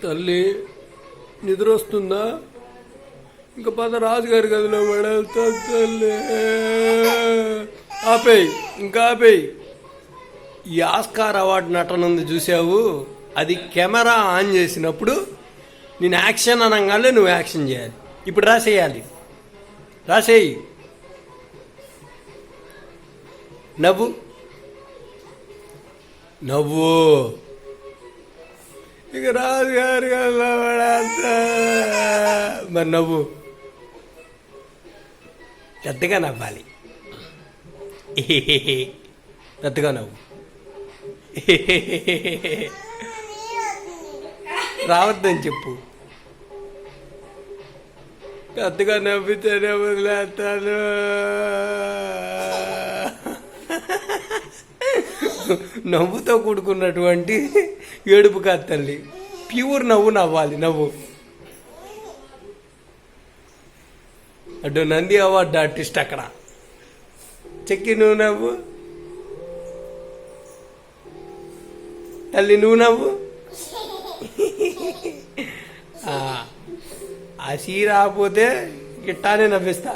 తల్లి నిద్ర వస్తుందా? ఇంకా పద రాజుగారి గదిలో పడేస్తా తల్లి. ఆపేయి, ఇంకా ఆపేయి. ఈ ఆస్కార్ అవార్డు నటన ఉంది చూసావు, అది కెమెరా ఆన్ చేసినప్పుడు నేను యాక్షన్ అనగానే నువ్వు యాక్షన్ చేయాలి. ఇప్పుడు రాసేయాలి, రాసేయి. నవ్వు, నవ్వు. ఇక రాజుగారు మరి నవ్వు, పెద్దగా నవ్వాలి, పెద్దగా నవ్వు. రావద్దని చెప్పు. పెద్దగా నవ్వితేనే వదిలేస్తాను. నవ్వుతో కూడుకున్నటువంటి ఏడుపు కాదు తల్లి, ప్యూర్ నవ్వు నవ్వాలి. నవ్వు. అటు నంది అవార్డు ఆర్టిస్ట్ అక్కడ. చెక్కి నువ్వు నవ్వు తల్లి, నువ్వు నవ్వు. ఆ సీ రాకపోతే గిట్టానే నవ్విస్తా.